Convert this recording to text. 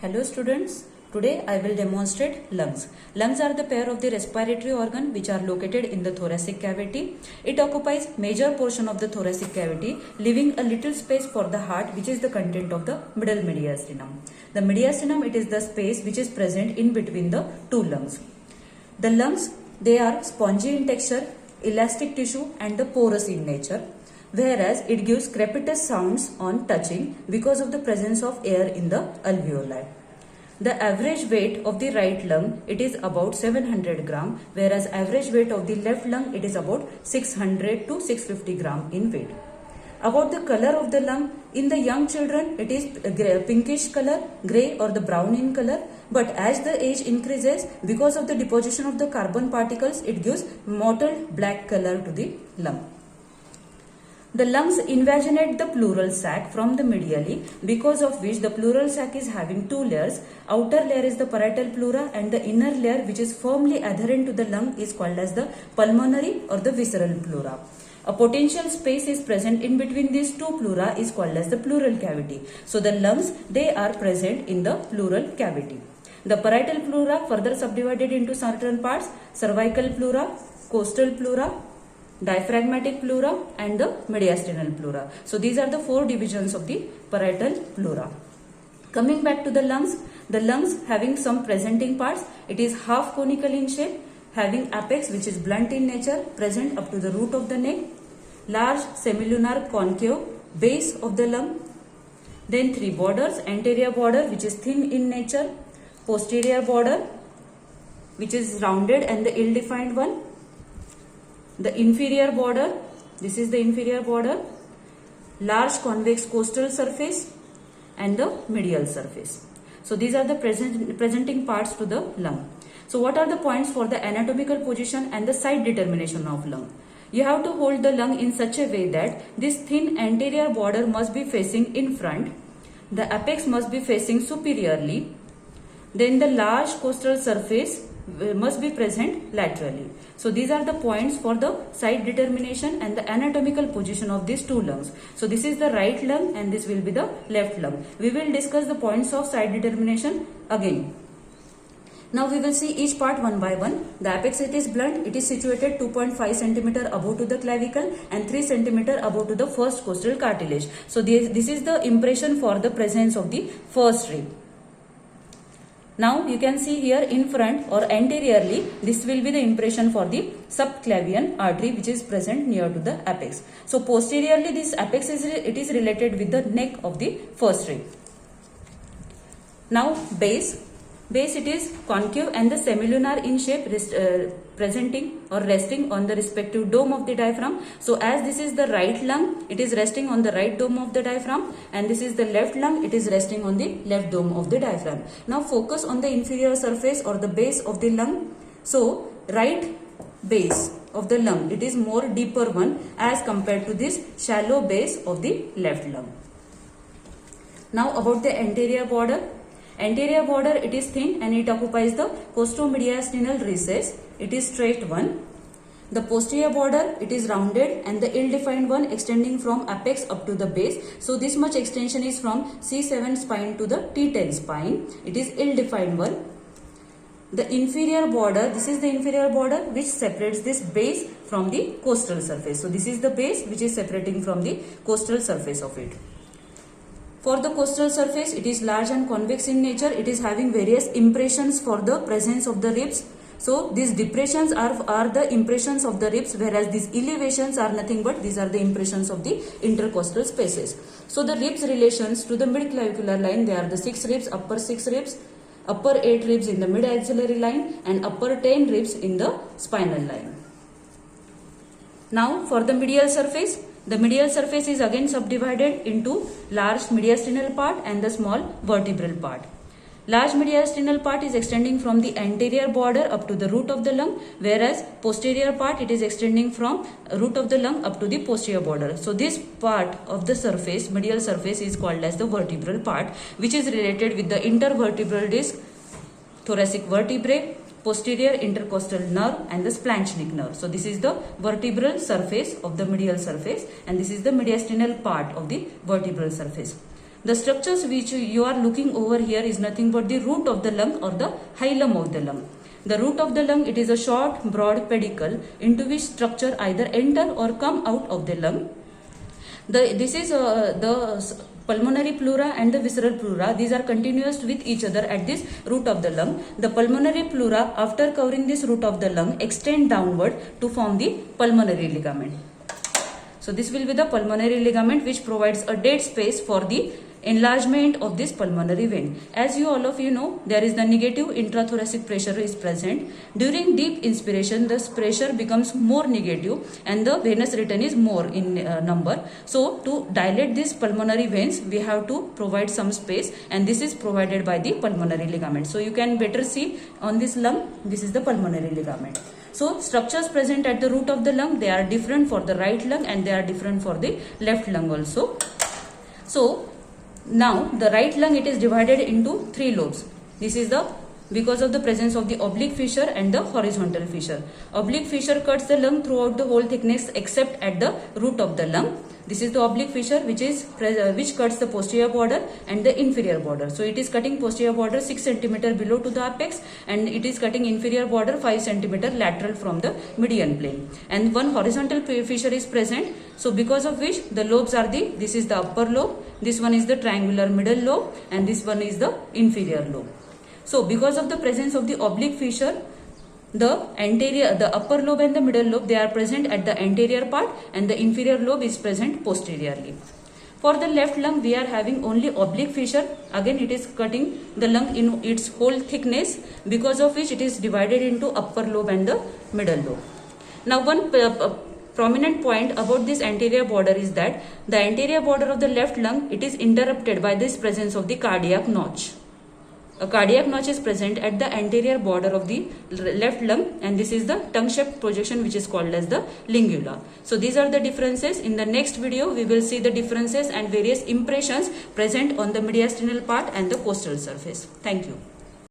Hello students, today I will demonstrate lungs. Lungs are the pair of the respiratory organ which are located in the thoracic cavity. It occupies major portion of the thoracic cavity, leaving a little space for the heart, which is the content of the middle mediastinum. The mediastinum, it is the space which is present in between the two lungs. The lungs, they are spongy in texture, elastic tissue and the porous in nature, whereas it gives crepitus sounds on touching because of the presence of air in the alveoli. The average weight of the right lung, it is about 700 gram, whereas average weight of the left lung, it is about 600 to 650 gram in weight. About the color of the lung, in the young children, it is pinkish color, grey or the brown in color. But as the age increases, because of the deposition of the carbon particles, it gives mottled black color to the lung. The lungs invaginate the pleural sac from the medially, because of which the pleural sac is having two layers. Outer layer is the parietal pleura and the inner layer, which is firmly adherent to the lung, is called as the pulmonary or the visceral pleura. A potential space is present in between these two pleura is called as the pleural cavity. So the lungs, they are present in the pleural cavity. The parietal pleura further subdivided into certain parts: cervical pleura, costal pleura, diaphragmatic pleura and the mediastinal pleura. So these are the four divisions of the parietal pleura. Coming back to the lungs having some presenting parts. It is half conical in shape, having apex which is blunt in nature, present up to the root of the neck, large semilunar concave base of the lung, then three borders: anterior border which is thin in nature, posterior border which is rounded and the ill-defined one, the inferior border, this is the inferior border, large convex costal surface and the medial surface. So these are the presenting parts to the lung. So what are the points for the anatomical position and the site determination of lung? You have to hold the lung in such a way that this thin anterior border must be facing in front, the apex must be facing superiorly, then the large costal surface must be present laterally. So these are the points for the site determination and the anatomical position of these two lungs. So this is the right lung and this will be the left lung. We will discuss the points of site determination again. Now we will see each part one by one. The apex, it is blunt. It is situated 2.5 cm above to the clavicle and 3 cm above to the first costal cartilage. So this is the impression for the presence of the first rib. Now you can see here in front or anteriorly, this will be the impression for the subclavian artery which is present near to the apex. So posteriorly, this apex is related with the neck of the first rib. Now base, it is concave and the semilunar in shape, presenting or resting on the respective dome of the diaphragm. So as this is the right lung, it is resting on the right dome of the diaphragm, and this is the left lung, it is resting on the left dome of the diaphragm. Now focus on the inferior surface or the base of the lung. So right base of the lung, it is more deeper one as compared to this shallow base of the left lung. Now about the anterior border. Anterior border, it is thin and it occupies the costomediastinal recess. It is straight one. The posterior border, it is rounded and the ill-defined one extending from apex up to the base. So this much extension is from C7 spine to the T10 spine. It is ill-defined one. The inferior border, this is the inferior border which separates this base from the costal surface. So this is the base which is separating from the costal surface of it. For the costal surface, it is large and convex in nature. It is having various impressions for the presence of the ribs. So these depressions are the impressions of the ribs, whereas these elevations are nothing but these are the impressions of the intercostal spaces. So the ribs relations to the midclavicular line, they are the 6 ribs, upper 6 ribs, upper 8 ribs in the mid-axillary line and upper 10 ribs in the spinal line. Now for the medial surface. The medial surface is again subdivided into large mediastinal part and the small vertebral part. Large mediastinal part is extending from the anterior border up to the root of the lung, whereas posterior part, it is extending from root of the lung up to the posterior border. So this part of the surface, medial surface, is called as the vertebral part, which is related with the intervertebral disc, thoracic vertebrae, posterior intercostal nerve and the splanchnic nerve. So this is the vertebral surface of the medial surface and this is the mediastinal part of the vertebral surface. The structures which you are looking over here is nothing but the root of the lung or the hilum of the lung. The root of the lung, it is a short, broad pedicle into which structure either enter or come out of the lung. This is the pulmonary pleura and the visceral pleura. These are continuous with each other at this root of the lung. The pulmonary pleura, after covering this root of the lung, extend downward to form the pulmonary ligament. So this will be the pulmonary ligament, which provides a dead space for the enlargement of this pulmonary vein. As you all of you know, there is the negative intrathoracic pressure is present. During deep inspiration, the pressure becomes more negative and the venous return is more in number. So to dilate these pulmonary veins, we have to provide some space, and this is provided by the pulmonary ligament. So you can better see on this lung, this is the pulmonary ligament. So structures present at the root of the lung, they are different for the right lung and they are different for the left lung also. So now the right lung, it is divided into 3 lobes. This is because of the presence of the oblique fissure and the horizontal fissure. Oblique fissure cuts the lung throughout the whole thickness except at the root of the lung. This is the oblique fissure which cuts the posterior border and the inferior border. So it is cutting posterior border 6 cm below to the apex, and it is cutting inferior border 5 cm lateral from the median plane. And one horizontal fissure is present. So because of which the lobes are this is the upper lobe, this one is the triangular middle lobe, and this one is the inferior lobe. So because of the presence of the oblique fissure, the upper lobe and the middle lobe, they are present at the anterior part, and the inferior lobe is present posteriorly. For the left lung, we are having only oblique fissure. Again, it is cutting the lung in its whole thickness, because of which it is divided into upper lobe and the middle lobe. Now one prominent point about this anterior border is that the anterior border of the left lung, it is interrupted by this presence of the cardiac notch. A cardiac notch is present at the anterior border of the left lung, and this is the tongue-shaped projection which is called as the lingula. So these are the differences. In the next video, we will see the differences and various impressions present on the mediastinal part and the costal surface. Thank you.